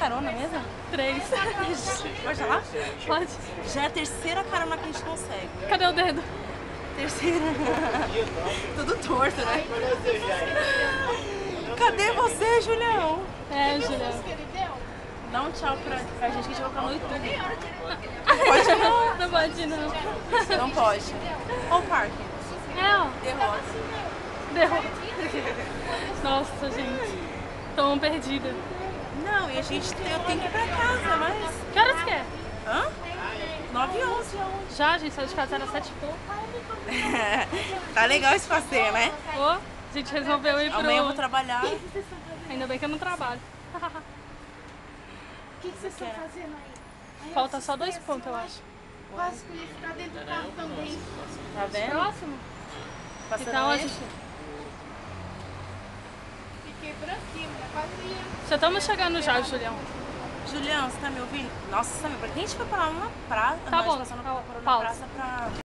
carona mesmo? 3. Pode falar? Pode. Já é a terceira carona que a gente consegue. Cadê o dedo? Terceira. Tudo torto, né? Cadê você, Julião? É, Julião. Dá um tchau pra gente que a gente vai colocar no YouTube. Pode não. Não pode não. Não pode. Olha o parque. É, ó. Derrota. Derrota. Nossa, gente. Tô perdida. Não, e a gente eu tenho que ir pra casa, mas... Que horas que é? Hã? 9h11. Já, a gente saiu de casa, era 7 e pouco. Tá legal esse passeio, né? Ô, a gente resolveu ir pro... Amanhã eu vou trabalhar. Ainda bem que eu não trabalho. O que vocês estão fazendo aí? Falta só 2 pontos, eu acho. Quase que eu ia ficar dentro do carro também. Tá vendo? Próximo. Passando Então a esse? gente... Fiquei branquinho, né? Quase ia. Já estamos chegando já, Julião. Julião, você tá me ouvindo? Nossa, meu, pra que a gente foi parar numa praça? Tá Não, a gente bom, passou tá bom. parou na Pausa. praça pra...